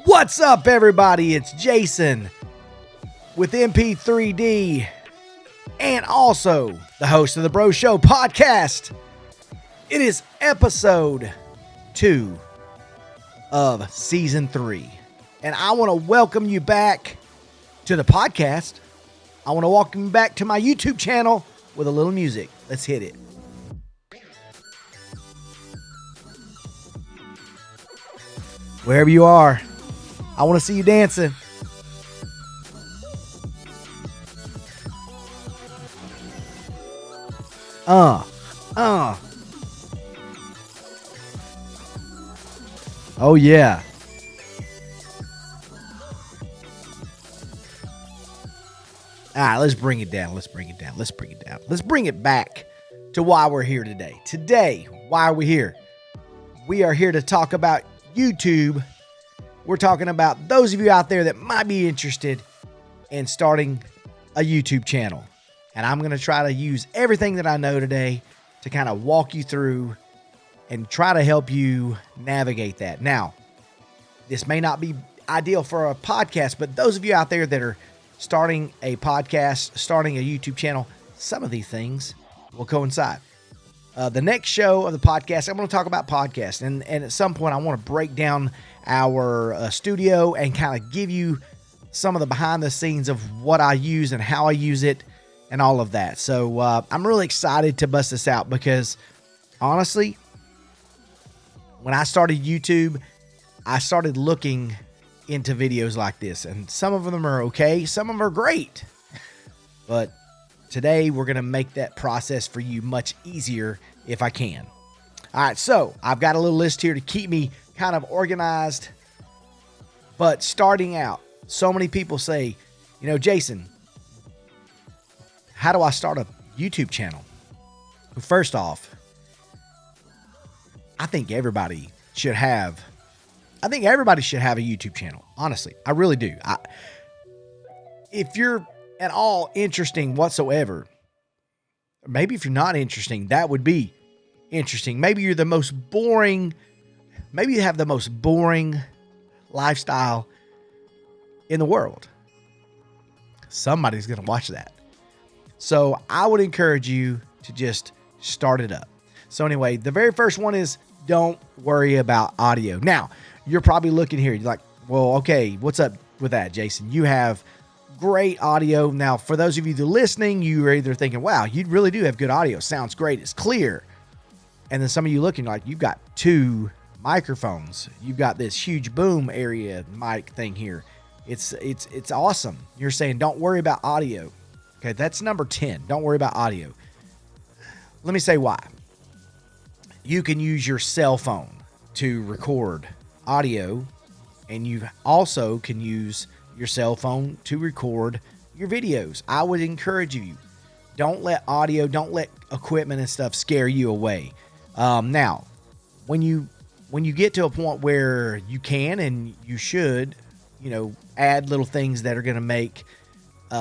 What's up, everybody? It's Jason with MP3D and also the host of the Bro Show podcast. It is episode 2 of season 3, and I want to welcome you back to the podcast. I want to welcome you back to my YouTube channel with a little music. Let's hit it. Wherever you are, I want to see you dancing. Oh yeah. All right, let's bring it down. Let's bring it back to why we're here today. Today, why are we here? We are here to talk about YouTube. We're talking about those of you out there that might be interested in starting a YouTube channel. And I'm going to try to use everything that I know today to kind of walk you through and try to help you navigate that. Now, this may not be ideal for a podcast, but those of you out there that are starting a podcast, starting a YouTube channel, some of these things will coincide. The next show of the podcast, I'm going to talk about podcasts. And at some point, I want to break down our studio and kind of give you some of the behind the scenes of what I use and how I use it and all of that. So I'm really excited to bust this out because honestly, when I started YouTube, I started looking into videos like this, and some of them are okay. Some of them are great, but today we're going to make that process for you much easier if I can. All right, so I've got a little list here to keep me kind of organized. But starting out, so many people say, Jason, how do I start a YouTube channel? Well, first off, I think everybody should have a YouTube channel. Honestly, I really do. If you're at all interesting whatsoever, maybe if you're not interesting, that would be interesting. Maybe you're the most boring. Maybe you have the most boring lifestyle in the world. Somebody's going to watch that. So I would encourage you to just start it up. So anyway, the very first one is don't worry about audio. Now, you're probably looking here. You're like, well, okay, what's up with that, Jason? You have great audio. Now, for those of you that are listening, you are either thinking, wow, you really do have good audio. Sounds great. It's clear. And then some of you looking like you've got 2 microphones. You've got this huge boom area mic thing here. It's awesome. You're saying don't worry about audio. Okay, that's number 10. Don't worry about audio. Let me say why. You can use your cell phone to record audio, and you also can use your cell phone to record your videos. I would encourage you, don't let equipment and stuff scare you away. Now, when you get to a point where you can and you should, add little things that are going to make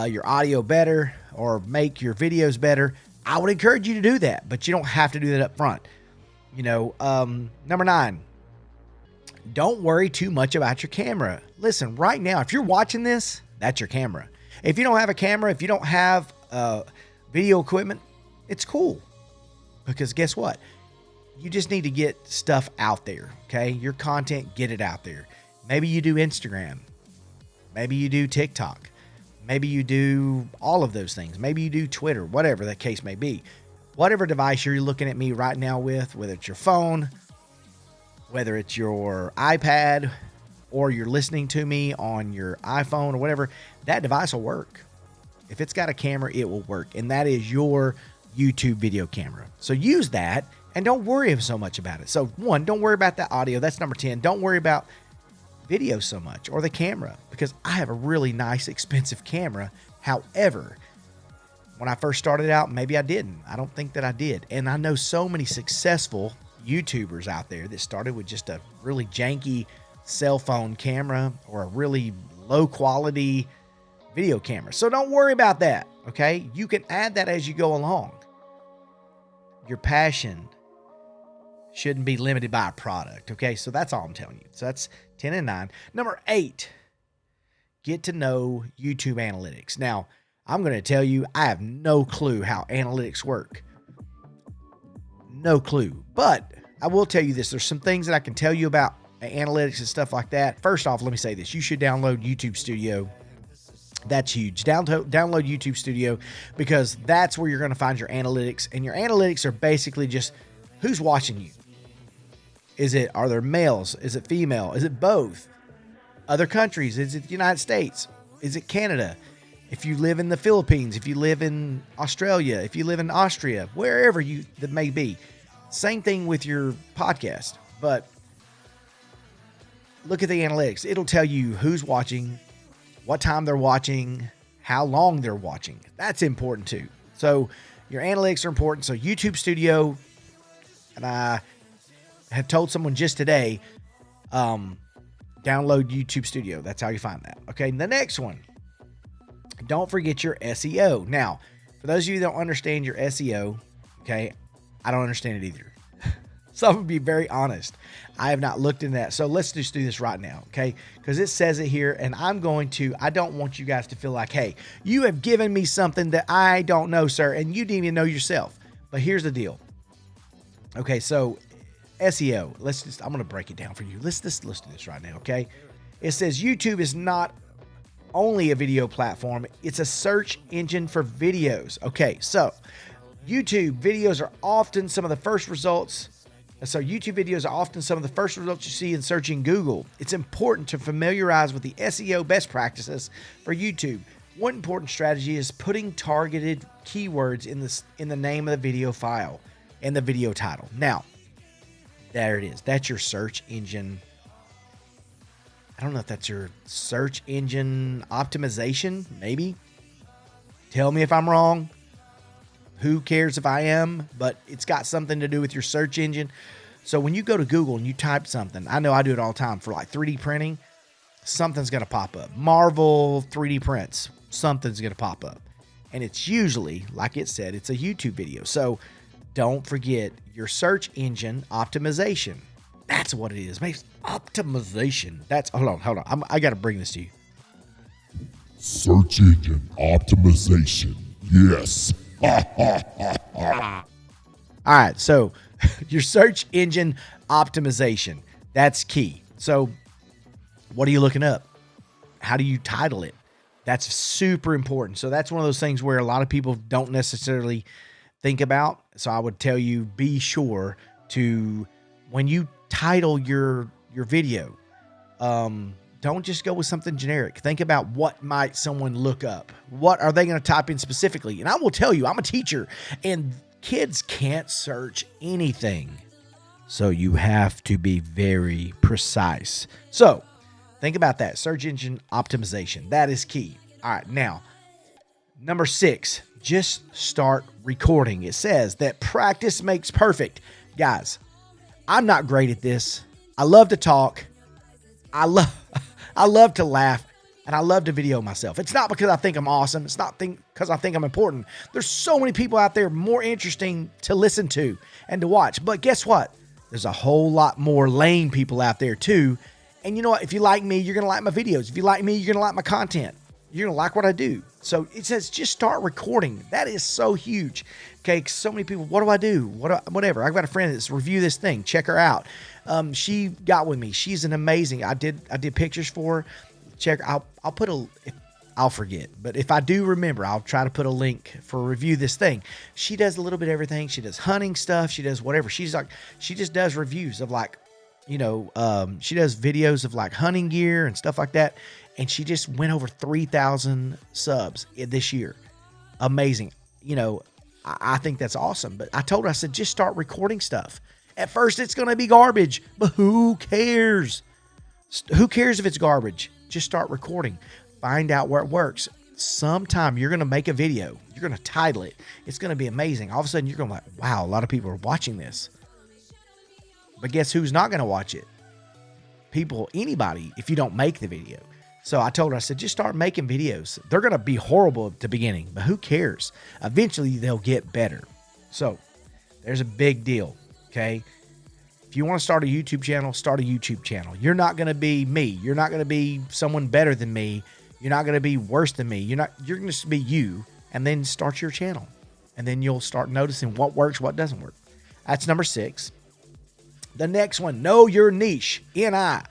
your audio better or make your videos better, I would encourage you to do that, but you don't have to do that up front. Number 9, don't worry too much about your camera. Listen, right now, if you're watching this, that's your camera. If you don't have a camera, if you don't have video equipment, it's cool. Because guess what? You just need to get stuff out there, okay? Your content, get it out there. Maybe you do Instagram. Maybe you do TikTok. Maybe you do all of those things. Maybe you do Twitter, whatever the case may be. Whatever device you're looking at me right now with, whether it's your phone, whether it's your iPad, or you're listening to me on your iPhone or whatever, that device will work. If it's got a camera, it will work. And that is your YouTube video camera. So use that and don't worry so much about it. So 1, don't worry about that audio. That's number 10. Don't worry about video so much or the camera, because I have a really nice, expensive camera. However, when I first started out, maybe I didn't. I don't think that I did. And I know so many successful YouTubers out there that started with just a really janky cell phone camera or a really low quality video camera. So don't worry about that, okay? You can add that as you go along. Your passion shouldn't be limited by a product. Okay, so that's all I'm telling you. So that's 10 and 9. Number 8, get to know YouTube analytics. Now, I'm going to tell you, I have no clue how analytics work. No clue. But I will tell you this. There's some things that I can tell you about analytics and stuff like that. First off, let me say this. You should download YouTube Studio. That's huge. Download YouTube Studio, because that's where you're going to find your analytics. And your analytics are basically just who's watching you. Are there males? Is it female? Is it both? Other countries? Is it the United States? Is it Canada? If you live in the Philippines, if you live in Australia, if you live in Austria, wherever that may be. Same thing with your podcast. But look at the analytics. It'll tell you who's watching, what time they're watching, how long they're watching. That's important too. So your analytics are important. So YouTube Studio, and I have told someone just today, download YouTube Studio. That's how you find that. Okay, the next one. Don't forget your SEO. Now, for those of you that don't understand your SEO, okay, I don't understand it either. So I'm going to be very honest. I have not looked into that. So let's just do this right now, okay? Because it says it here, and I don't want you guys to feel like, hey, you have given me something that I don't know, sir, and you didn't even know yourself. But here's the deal. Okay, so SEO. I'm going to break it down for you. Let's do this right now, okay? It says YouTube is not only a video platform, it's a search engine for videos. Okay, so YouTube videos are often some of the first results. So YouTube videos are often some of the first results you see in searching Google. It's important to familiarize with the SEO best practices for YouTube. One important strategy is putting targeted keywords in the name of the video file and the video title. Now, there it is. That's your search engine. I don't know if that's your search engine optimization, maybe. Tell me if I'm wrong. Who cares if I am? But it's got something to do with your search engine. So when you go to Google and you type something, I know I do it all the time for like 3D printing, something's going to pop up. Marvel 3D prints, something's going to pop up. And it's usually, like it said, it's a YouTube video. So don't forget your search engine optimization. That's what it is. Makes optimization. Hold on. I got to bring this to you. Search engine optimization. Yes. All right. So your search engine optimization. That's key. So what are you looking up? How do you title it? That's super important. So that's one of those things where a lot of people don't necessarily think about. So I would tell you, be sure to, when you title your video, don't just go with something generic. Think about what might someone look up. What are they going to type in specifically? And I will tell you, I'm a teacher, and kids can't search anything. So you have to be very precise. So think about that. Search engine optimization. That is key. All right. Now, number 6, just start recording. It says that practice makes perfect. Guys, I'm not great at this. I love to talk. I love to laugh, and I love to video myself. It's not because I think I'm awesome. It's not because I think I'm important. There's so many people out there more interesting to listen to and to watch. But guess what? There's a whole lot more lame people out there too. And you know what? If you like me, you're going to like my videos. If you like me, you're going to like my content. You're going to like what I do. So it says just start recording. That is so huge. Okay, so many people, what do I do? Whatever. I've got a friend that's review this thing. Check her out. She got with me. She's an amazing. I did pictures for her. Check. I'll forget, but if I do remember, I'll try to put a link for review this thing. She does a little bit of everything. She does hunting stuff. She does whatever. She just does reviews of like, she does videos of like hunting gear and stuff like that. And she just went over 3,000 subs this year. Amazing. I think that's awesome. But I told her, I said, just start recording stuff. At first, it's going to be garbage, but who cares? Who cares if it's garbage? Just start recording. Find out where it works. Sometime you're going to make a video. You're going to title it. It's going to be amazing. All of a sudden, you're going to be like, wow, a lot of people are watching this. But guess who's not going to watch it? Anybody, if you don't make the video. So I told her, I said, just start making videos. They're going to be horrible at the beginning, but who cares? Eventually, they'll get better. So there's a big deal, okay? If you want to start a YouTube channel, start a YouTube channel. You're not going to be me. You're not going to be someone better than me. You're not going to be worse than me. You're going to be you, and then start your channel. And then you'll start noticing what works, what doesn't work. That's number 6. The next one, know your niche. NICHE,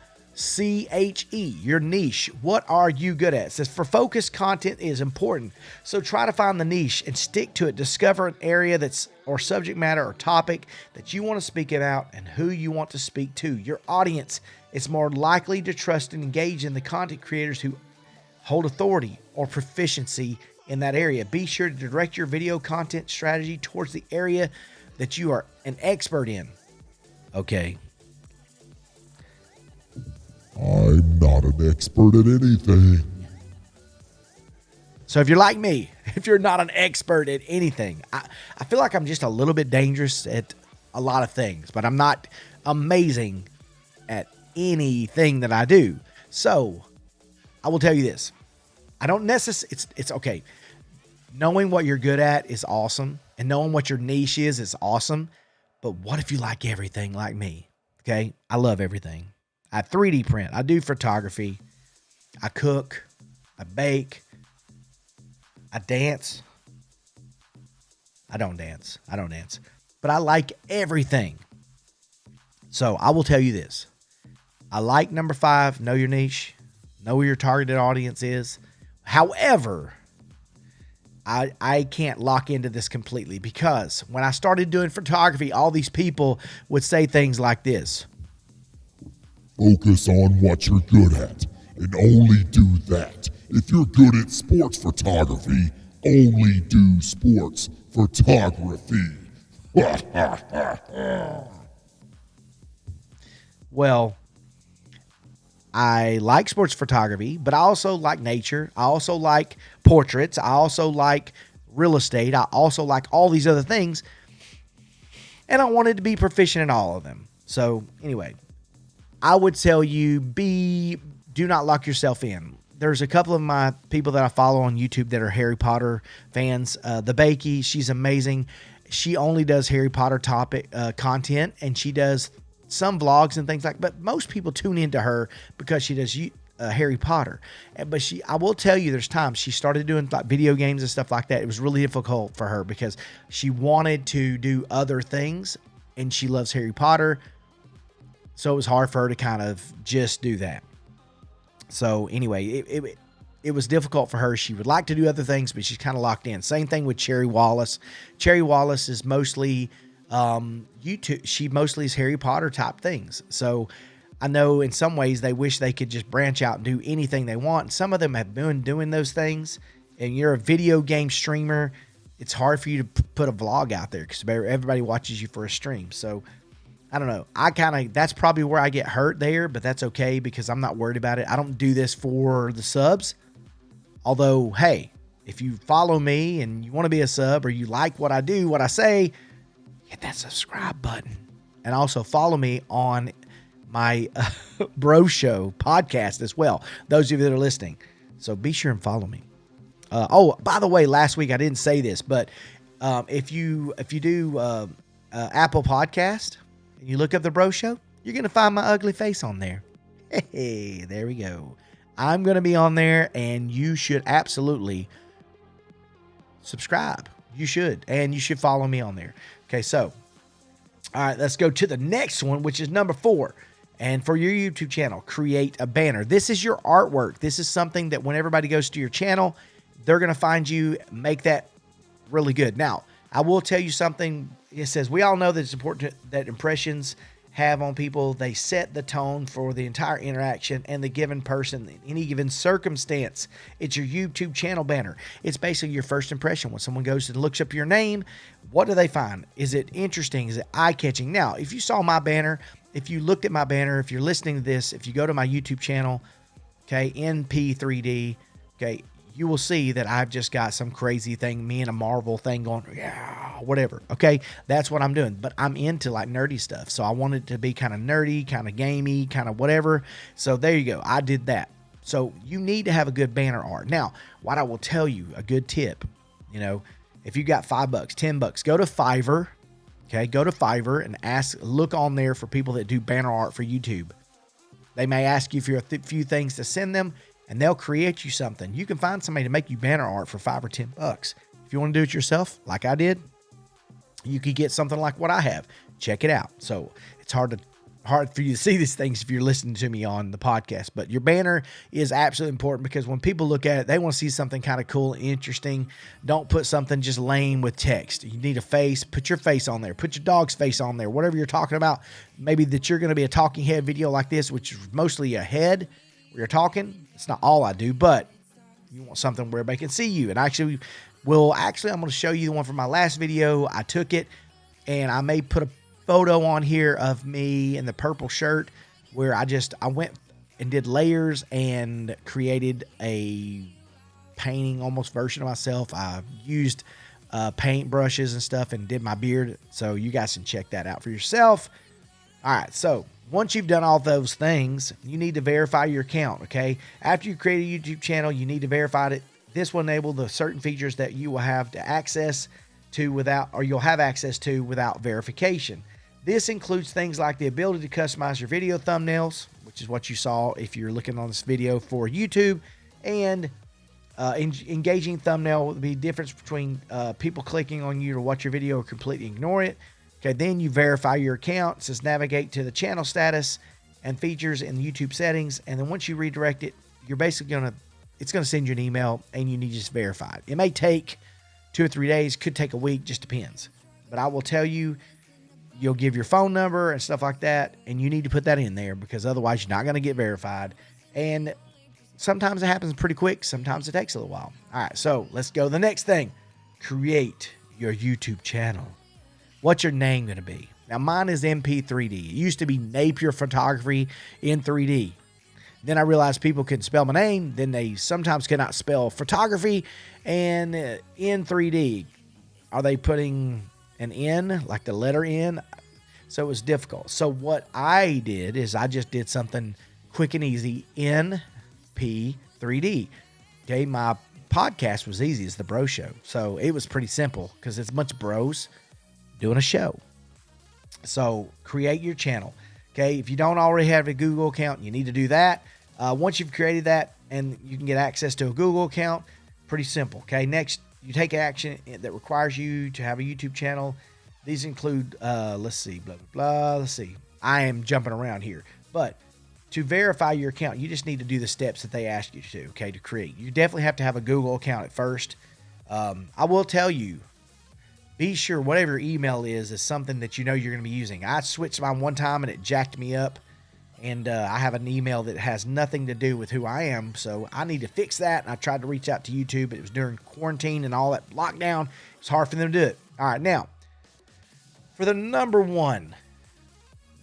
your niche. What are you good at? It says for focused content is important. So try to find the niche and stick to it. Discover an area or subject matter or topic that you want to speak about and who you want to speak to. Your audience is more likely to trust and engage in the content creators who hold authority or proficiency in that area. Be sure to direct your video content strategy towards the area that you are an expert in. Okay. I'm not an expert at anything. So if you're like me, if you're not an expert at anything, I feel like I'm just a little bit dangerous at a lot of things, but I'm not amazing at anything that I do. So I will tell you this. I don't necessarily, it's okay. Knowing what you're good at is awesome. And knowing what your niche is awesome. But what if you like everything like me? Okay. I love everything. I 3D print. I do photography. I cook. I bake. I dance. I don't dance. But I like everything. So I will tell you this. I like number 5, know your niche. Know who your targeted audience is. However, I can't lock into this completely because when I started doing photography, all these people would say things like this. Focus on what you're good at and only do that. If you're good at sports photography, only do sports photography. Well, I like sports photography, but I also like nature. I also like portraits. I also like real estate. I also like all these other things. And I wanted to be proficient in all of them. So anyway, I would tell you, do not lock yourself in. There's a couple of my people that I follow on YouTube that are Harry Potter fans. The Bakey, she's amazing. She only does Harry Potter topic content, and she does some vlogs and things like that. But most people tune into her because she does Harry Potter. But I will tell you, there's times she started doing like video games and stuff like that. It was really difficult for her because she wanted to do other things, and she loves Harry Potter. So it was hard for her to kind of just do that. So anyway, it was difficult for her. She would like to do other things, but she's kind of locked in. Same thing with Cherry Wallace. Cherry Wallace is mostly YouTube. She mostly is Harry Potter type things. So I know in some ways they wish they could just branch out and do anything they want. Some of them have been doing those things. And you're a video game streamer, it's hard for you to put a vlog out there because everybody watches you for a stream. So I don't know. That's probably where I get hurt there, but that's okay because I'm not worried about it. I don't do this for the subs. Although, hey, if you follow me and you want to be a sub or you like what I do, what I say, hit that subscribe button. And also follow me on my Bro Show podcast as well. Those of you that are listening. So be sure and follow me. By the way, last week I didn't say this, but if you do Apple Podcast, and you look up the Bro Show, you're going to find my ugly face on there. Hey, there we go. I'm going to be on there, and you should absolutely subscribe. You should, and you should follow me on there. Okay, so, all right, let's go to the next one, which is number 4. And for your YouTube channel, create a banner. This is your artwork. This is something that when everybody goes to your channel, they're going to find you, make that really good. Now, I will tell you something. It says, we all know that it's important that impressions have on people. They set the tone for the entire interaction and the given person in any given circumstance. It's your YouTube channel banner. It's basically your first impression. When someone goes and looks up your name, what do they find? Is it interesting? Is it eye-catching? Now, if you saw my banner, if you looked at my banner, if you're listening to this, if you go to my YouTube channel, okay, NP3D, okay, you will see that I've just got some crazy thing, me and a Marvel thing going, yeah, whatever. Okay, that's what I'm doing. But I'm into like nerdy stuff. So I wanted it to be kind of nerdy, kind of gamey, kind of whatever. So there you go. I did that. So you need to have a good banner art. Now, what I will tell you, a good tip, if you got $5, $10, go to Fiverr, Okay, go to Fiverr and look on there for people that do banner art for YouTube. They may ask you for a few things to send them, and they'll create you something. You can find somebody to make you banner art for $5 or $10. If you want to do it yourself, like I did, you could get something like what I have. Check it out. So it's hard for you to see these things if you're listening to me on the podcast, but your banner is absolutely important because when people look at it, they want to see something kind of cool and interesting. Don't put something just lame with text. You need a face. Put your face on there. Put your dog's face on there. Whatever you're talking about. Maybe that you're going to be a talking head video like this, which is mostly a head where you're talking. It's not all I do, but you want something where everybody can see you. And I'm going to show you the one from my last video. I took it and I may put a photo on here of me in the purple shirt where I went and did layers and created a painting almost version of myself. I used paint brushes and stuff and did my beard. So you guys can check that out for yourself. All right. So once you've done all those things, you need to verify your account. Okay. After you create a YouTube channel, you need to verify it. This will enable the certain features that you will have to access to you'll have access to without verification. This includes things like the ability to customize your video thumbnails, which is what you saw if you're looking on this video for YouTube, and engaging thumbnail will be the difference between people clicking on you to watch your video or completely ignore it. Okay, then you verify your account. It says navigate to the channel status and features in the YouTube settings, and then once you redirect it, you're basically it's gonna send you an email, and you need to just verify it. It may take 2 or 3 days, could take a week, just depends. But I will tell you, you'll give your phone number and stuff like that, and you need to put that in there because otherwise you're not going to get verified. And sometimes it happens pretty quick. Sometimes it takes a little while. All right, so let's go to the next thing. Create your YouTube channel. What's your name going to be? Now, mine is MP3D. It used to be Napier Photography in 3D. Then I realized people couldn't spell my name. Then they sometimes cannot spell photography and in 3D. Are they putting an N, like the letter N? So it was difficult. So what I did is I just did something quick and easy, NP3D. Okay, my podcast was easy. It's the Bro Show. So it was pretty simple because it's a bunch of bros doing a show. So create your channel. Okay, if you don't already have a Google account, you need to do that. Once you've created that and you can get access to a Google account, pretty simple. Okay, next, you take action that requires you to have a YouTube channel. These include, let's see, blah, blah, blah. Let's see. I am jumping around here. But to verify your account, you just need to do the steps that they ask you to, okay, to create. You definitely have to have a Google account at first. I will tell you, be sure whatever your email is something that you know you're going to be using. I switched mine one time and it jacked me up. And I have an email that has nothing to do with who I am, so I need to fix that. And I tried to reach out to YouTube, but it was during quarantine and all that lockdown. It's hard for them to do it. All right, now, for the number one,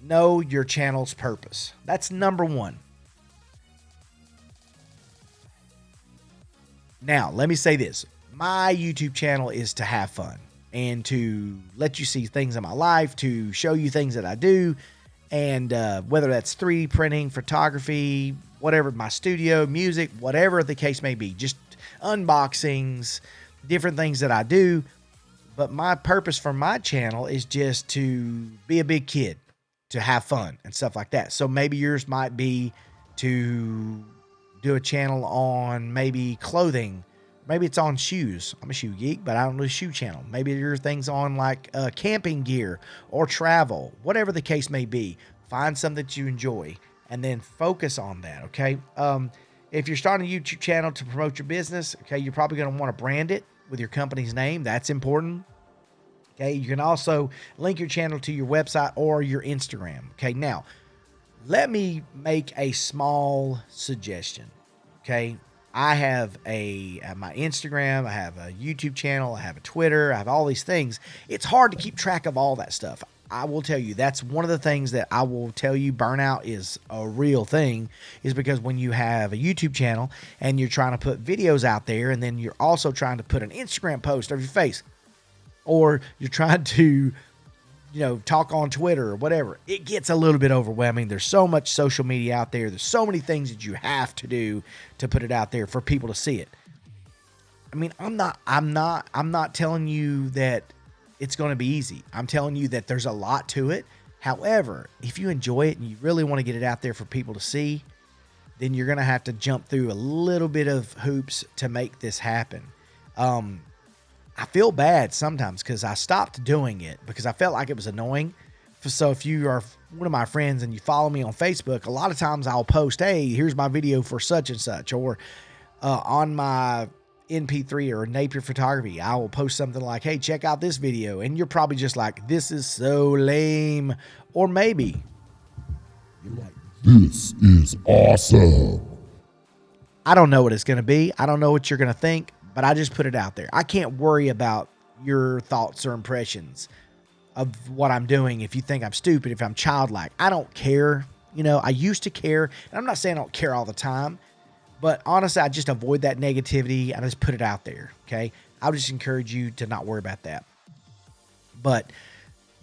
know your channel's purpose. That's number one. Now, let me say this. My YouTube channel is to have fun and to let you see things in my life, to show you things that I do. And whether that's 3D printing, photography, whatever, my studio, music, whatever the case may be, just unboxings, different things that I do. But my purpose for my channel is just to be a big kid, to have fun and stuff like that. So maybe yours might be to do a channel on maybe clothing. Maybe it's on shoes. I'm a shoe geek, but I don't do a shoe channel. Maybe your thing's on like camping gear or travel, whatever the case may be. Find something that you enjoy and then focus on that, okay? If you're starting a YouTube channel to promote your business, okay, you're probably going to want to brand it with your company's name. That's important. Okay, you can also link your channel to your website or your Instagram. Okay, now, let me make a small suggestion, okay? I have my Instagram, I have a YouTube channel, I have a Twitter, I have all these things. It's hard to keep track of all that stuff. I will tell you, that's one of the things that I will tell you burnout is a real thing, is because when you have a YouTube channel and you're trying to put videos out there and then you're also trying to put an Instagram post of your face, or you're trying to, talk on Twitter or whatever, it gets a little bit overwhelming. There's so much social media out there. There's so many things that you have to do to put it out there for people to see it. I mean, I'm not telling you that it's going to be easy. I'm telling you that there's a lot to it. However, if you enjoy it and you really want to get it out there for people to see, then you're going to have to jump through a little bit of hoops to make this happen. I feel bad sometimes because I stopped doing it because I felt like it was annoying. So if you are one of my friends and you follow me on Facebook, a lot of times I'll post, hey, here's my video for such and such, or on my NP3 or Napier Photography, I will post something like, hey, check out this video. And you're probably just like, this is so lame. Or maybe you're like, this is awesome. I don't know what it's going to be. I don't know what you're going to think, but I just put it out there. I can't worry about your thoughts or impressions of what I'm doing. If you think I'm stupid, if I'm childlike, I don't care. You know, I used to care, and I'm not saying I don't care all the time, but honestly, I just avoid that negativity. I just put it out there. Okay. I would just encourage you to not worry about that, but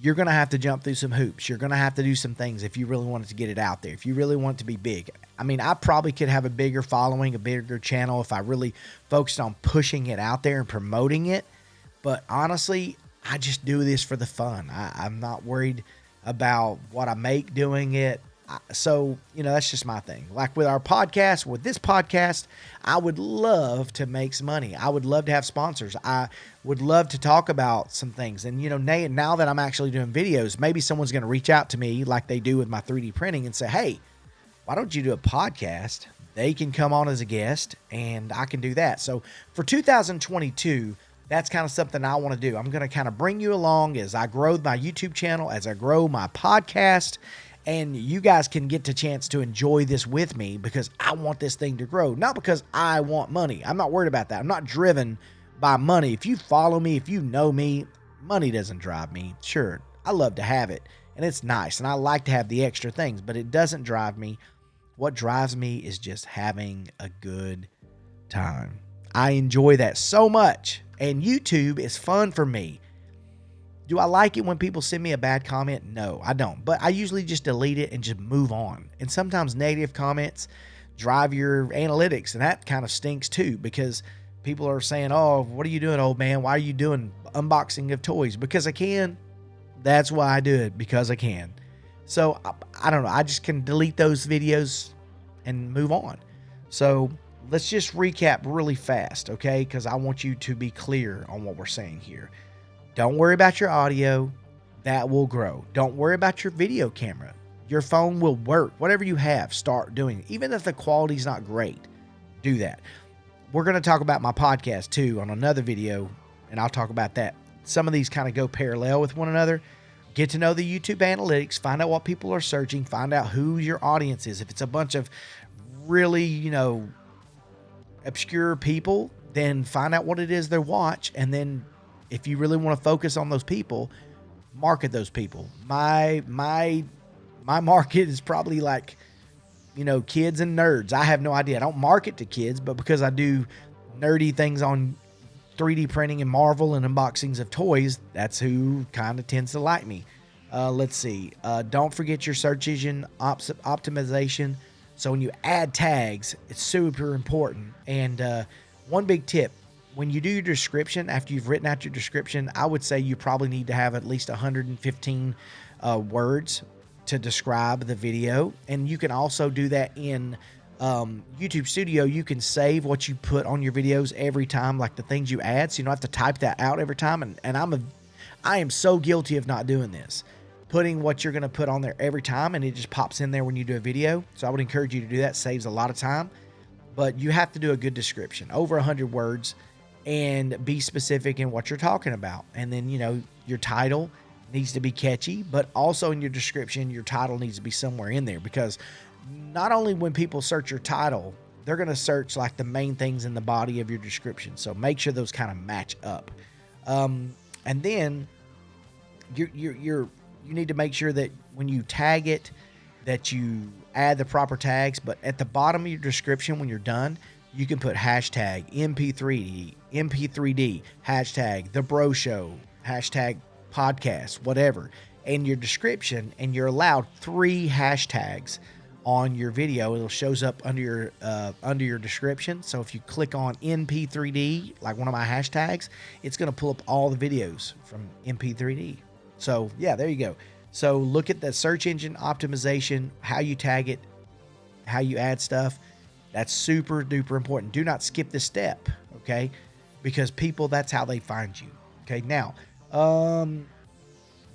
you're going to have to jump through some hoops. You're going to have to do some things if you really wanted to get it out there. If you really want it to be big. I mean, I probably could have a bigger following, a bigger channel if I really focused on pushing it out there and promoting it. But honestly, I just do this for the fun. I'm not worried about what I make doing it. So, you know, that's just my thing. Like with our podcast, with this podcast, I would love to make some money. I would love to have sponsors. I would love to talk about some things. And, you know, now that I'm actually doing videos, maybe someone's going to reach out to me like they do with my 3D printing and say, hey, why don't you do a podcast? They can come on as a guest and I can do that. So for 2022, that's kind of something I want to do. I'm going to kind of bring you along as I grow my YouTube channel, as I grow my podcast, and you guys can get the chance to enjoy this with me because I want this thing to grow, not because I want money. I'm not worried about that. I'm not driven by money. If you follow me, if you know me, money doesn't drive me. Sure, I love to have it, and it's nice, and I like to have the extra things, but it doesn't drive me. What drives me is just having a good time. I enjoy that so much, and YouTube is fun for me. Do I like it when people send me a bad comment? No, I don't. But I usually just delete it and just move on. And sometimes negative comments drive your analytics, and that kind of stinks too because people are saying, oh, what are you doing, old man? Why are you doing unboxing of toys? Because I can. That's why I do it, because I can. So I don't know. I just can delete those videos and move on. So let's just recap really fast, okay? Because I want you to be clear on what we're saying here. Don't worry about your audio. That will grow. Don't worry about your video camera. Your phone will work. Whatever you have, start doing it. Even if the quality's not great, do that. We're going to talk about my podcast too on another video, and I'll talk about that. Some of these kind of go parallel with one another. Get to know the YouTube analytics. Find out what people are searching. Find out who your audience is. If it's a bunch of really, you know, obscure people, then find out what it is they watch, and then if you really want to focus on those people, market those people. My market is probably like, you know, kids and nerds. I have no idea. I don't market to kids, but because I do nerdy things on 3D printing and Marvel and unboxings of toys, that's who kind of tends to like me. Let's see. Don't forget your search engine optimization. So when you add tags, it's super important. And one big tip, when you do your description, after you've written out your description, I would say you probably need to have at least 115 words to describe the video. And you can also do that in YouTube Studio. You can save what you put on your videos every time, like the things you add, so you don't have to type that out every time. And I am so guilty of not doing this, putting what you're going to put on there every time, and it just pops in there when you do a video. So I would encourage you to do that. Saves a lot of time, but you have to do a good description, over 100 words, and be specific in what you're talking about. And then, you know, your title needs to be catchy, but also in your description, your title needs to be somewhere in there, because not only when people search your title, they're going to search like the main things in the body of your description. So make sure those kind of match up. And then you need to make sure that when you tag it, that you add the proper tags, but at the bottom of your description, when you're done, you can put hashtag MP3D, hashtag The Bro Show, hashtag podcast, whatever, in your description, and you're allowed 3 hashtags on your video. It shows up under your description. So if you click on MP3D, like one of my hashtags, it's going to pull up all the videos from MP3D. So yeah, there you go. So look at the search engine optimization, how you tag it, how you add stuff. That's super duper important. Do not skip this step, okay? Because people, that's how they find you. Okay, now,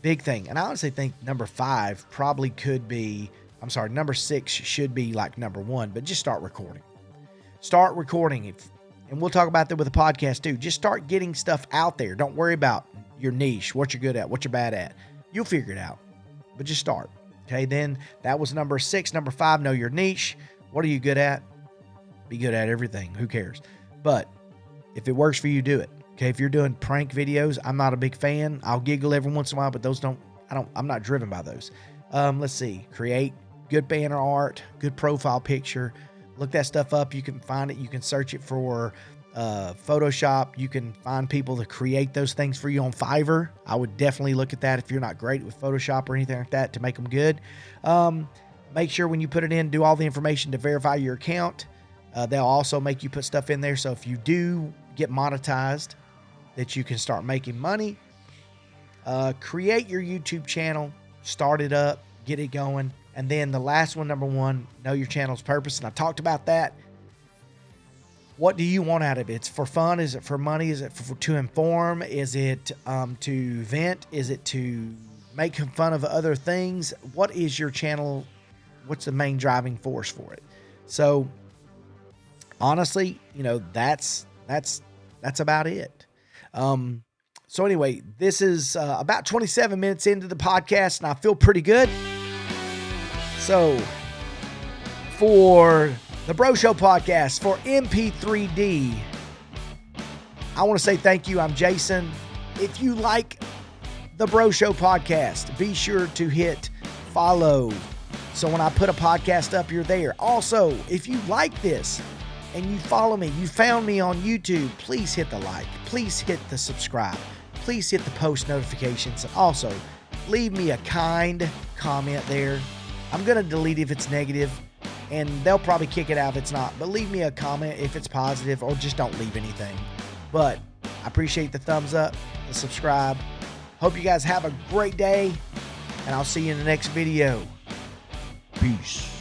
big thing, and I honestly think number 5 probably could be, number 6 should be like number 1, but just start recording. Start recording, and we'll talk about that with the podcast too. Just start getting stuff out there. Don't worry about your niche, what you're good at, what you're bad at. You'll figure it out, but just start. Okay, then that was number 6. Number 5, know your niche. What are you good at? Be good at everything. Who cares? But if it works for you, do it. Okay, if you're doing prank videos, I'm not a big fan. I'll giggle every once in a while, but those I'm not driven by those. Let's see. Create good banner art, good profile picture. Look that stuff up. You can find it. You can search it for Photoshop. You can find people to create those things for you on Fiverr. I would definitely look at that if you're not great with Photoshop or anything like that to make them good. Make sure when you put it in, do all the information to verify your account. They'll also make you put stuff in there. So if you do get monetized, that you can start making money. Create your YouTube channel, start it up, get it going. And then the last one, number 1, know your channel's purpose. And I talked about that. What do you want out of it? It's for fun. Is it for money? Is it to inform? Is it to vent? Is it to make fun of other things? What is your channel? What's the main driving force for it? So honestly, that's about it. So anyway, this is about 27 minutes into the podcast, and I feel pretty good. So for the Bro Show podcast, for MP3D, I want to say thank you. I'm Jason. If you like the Bro Show podcast, be sure to hit follow. So when I put a podcast up, you're there. Also, if you like this and you follow me, you found me on YouTube, please hit the like. Please hit the subscribe. Please hit the post notifications. And also, leave me a kind comment there. I'm going to delete if it's negative, and they'll probably kick it out if it's not. But leave me a comment if it's positive, or just don't leave anything. But I appreciate the thumbs up, the subscribe. Hope you guys have a great day, and I'll see you in the next video. Peace.